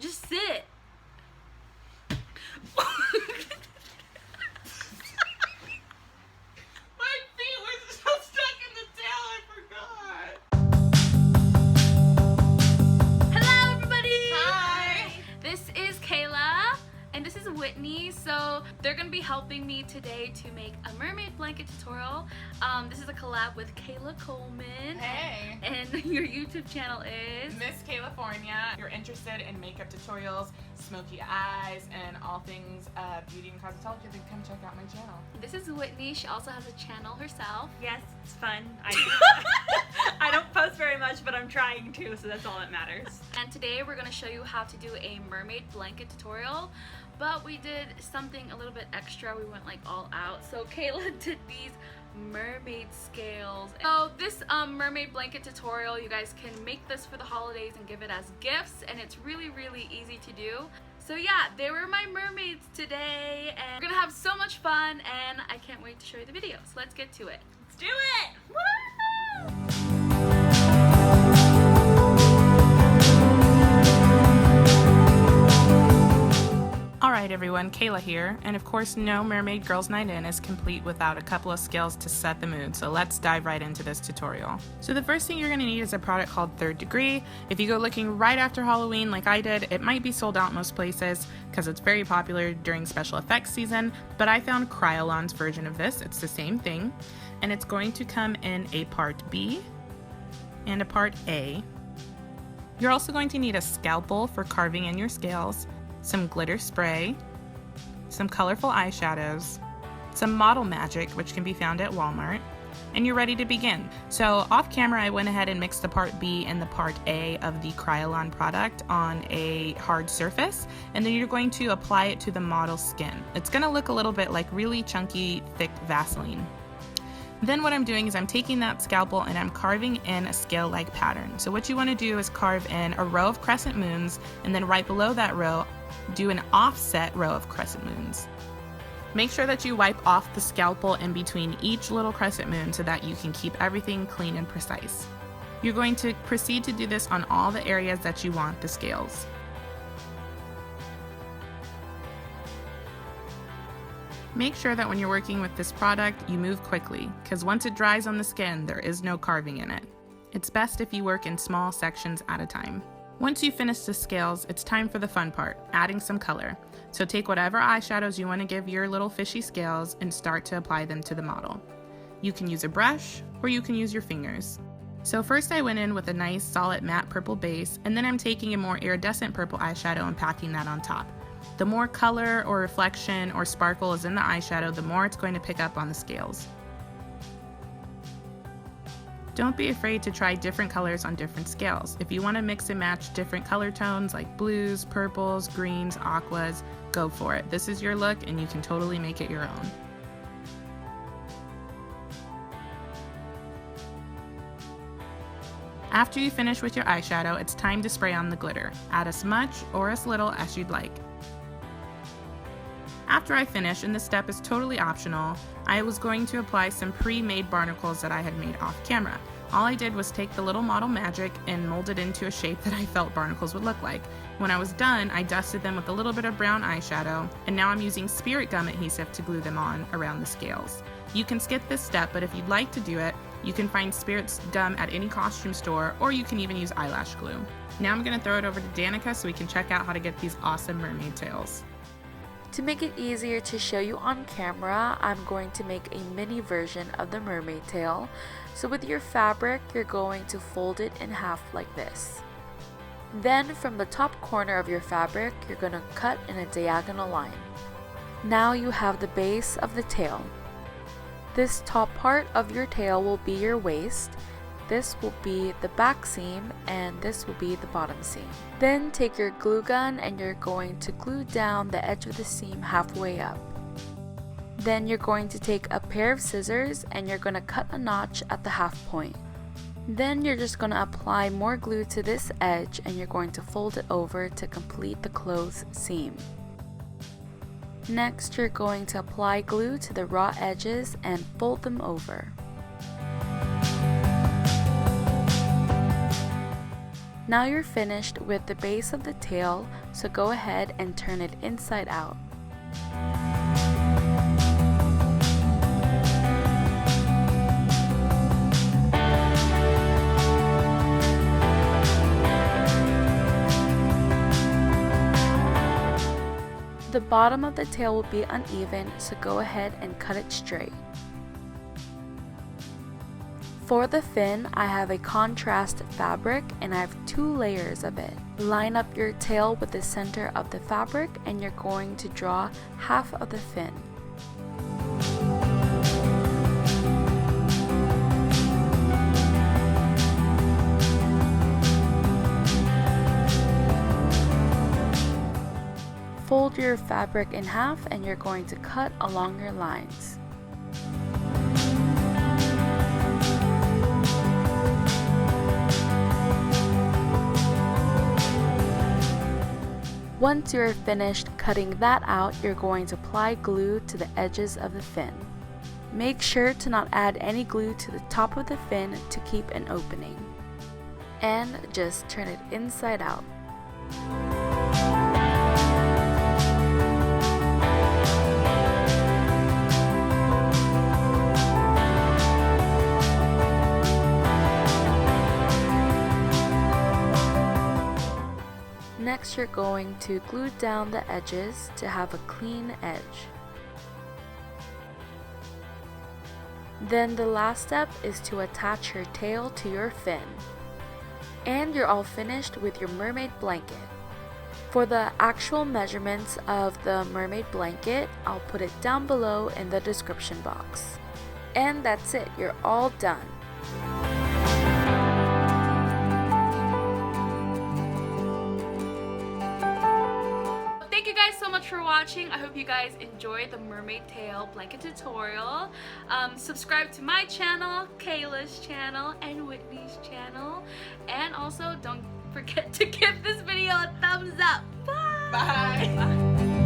Just sit. My feet were so stuck in the tail, I forgot. Hello, everybody. Hi. This is Kayla, and this is Whitney. So they're gonna be helping me today to make a mermaid blanket tutorial. This is a collab with Kayla Coleman. Hey. And your YouTube channel is Miss California. If you're interested in makeup tutorials, smoky eyes, and all things beauty and cosmetology, then come check out my channel. This is Whitney. She also has a channel herself. Yes, it's fun. I don't post very much, but I'm trying to, so that's all that matters. And today we're gonna show you how to do a mermaid blanket tutorial. But we did something a little bit extra. We went like all out. So Kayla did these mermaid scales. So this mermaid blanket tutorial, you guys can make this for the holidays and give it as gifts, and it's really easy to do. So yeah, they were my mermaids today, and we're gonna have so much fun, and I can't wait to show you the video. So let's get to it. Let's do it! Woo! Alright everyone, Kayla here, and of course no Mermaid Girls Night In is complete without a couple of skills to set the mood, so let's dive right into this tutorial. So the first thing you're going to need is a product called Third Degree. If you go looking right after Halloween like I did, it might be sold out most places because it's very popular during special effects season, but I found Kryolan's version of this. It's the same thing, and it's going to come in a part B and a part A. You're also going to need a scalpel for carving in your scales, some glitter spray, some colorful eyeshadows, some model magic, which can be found at Walmart, and you're ready to begin. So off camera, I went ahead and mixed the part B and the part A of the Kryolan product on a hard surface, and then you're going to apply it to the model's skin. It's going to look a little bit like really chunky, thick Vaseline. Then what I'm doing is I'm taking that scalpel and I'm carving in a scale-like pattern. So what you want to do is carve in a row of crescent moons, and then right below that row, do an offset row of crescent moons. Make sure that you wipe off the scalpel in between each little crescent moon so that you can keep everything clean and precise. You're going to proceed to do this on all the areas that you want the scales. Make sure that when you're working with this product, you move quickly, because once it dries on the skin, there is no carving in it. It's best if you work in small sections at a time. Once you finish the scales, it's time for the fun part, adding some color. So take whatever eyeshadows you want to give your little fishy scales and start to apply them to the model. You can use a brush, or you can use your fingers. So first I went in with a nice solid matte purple base, and then I'm taking a more iridescent purple eyeshadow and packing that on top. The more color or reflection or sparkle is in the eyeshadow, the more it's going to pick up on the scales. Don't be afraid to try different colors on different scales. If you want to mix and match different color tones like blues, purples, greens, aquas, go for it. This is your look and you can totally make it your own. After you finish with your eyeshadow, it's time to spray on the glitter. Add as much or as little as you'd like. After I finish, and this step is totally optional, I was going to apply some pre-made barnacles that I had made off camera. All I did was take the little model magic and mold it into a shape that I felt barnacles would look like. When I was done, I dusted them with a little bit of brown eyeshadow, and now I'm using spirit gum adhesive to glue them on around the scales. You can skip this step, but if you'd like to do it, you can find spirit gum at any costume store, or you can even use eyelash glue. Now I'm going to throw it over to Danica so we can check out how to get these awesome mermaid tails. To make it easier to show you on camera, I'm going to make a mini version of the mermaid tail. So with your fabric, you're going to fold it in half like this. Then from the top corner of your fabric, you're going to cut in a diagonal line. Now you have the base of the tail. This top part of your tail will be your waist. This will be the back seam, and this will be the bottom seam. Then take your glue gun and you're going to glue down the edge of the seam halfway up. Then you're going to take a pair of scissors and you're going to cut a notch at the half point. Then you're just going to apply more glue to this edge and you're going to fold it over to complete the closed seam. Next, you're going to apply glue to the raw edges and fold them over. Now you're finished with the base of the tail, so go ahead and turn it inside out. The bottom of the tail will be uneven, so go ahead and cut it straight. For the fin, I have a contrast fabric and I have 2 layers of it. Line up your tail with the center of the fabric and you're going to draw half of the fin. Fold your fabric in half and you're going to cut along your lines. Once you're finished cutting that out, you're going to apply glue to the edges of the fin. Make sure to not add any glue to the top of the fin to keep an opening. And just turn it inside out. Next, you're going to glue down the edges to have a clean edge. Then the last step is to attach your tail to your fin. And you're all finished with your mermaid blanket. For the actual measurements of the mermaid blanket, I'll put it down below in the description box. And that's it, you're all done. Thank you guys so much for watching. I hope you guys enjoyed the Mermaid Tail blanket tutorial. Subscribe to my channel, Kayla's channel, and Whitney's channel. And also don't forget to give this video a thumbs up. Bye! Bye.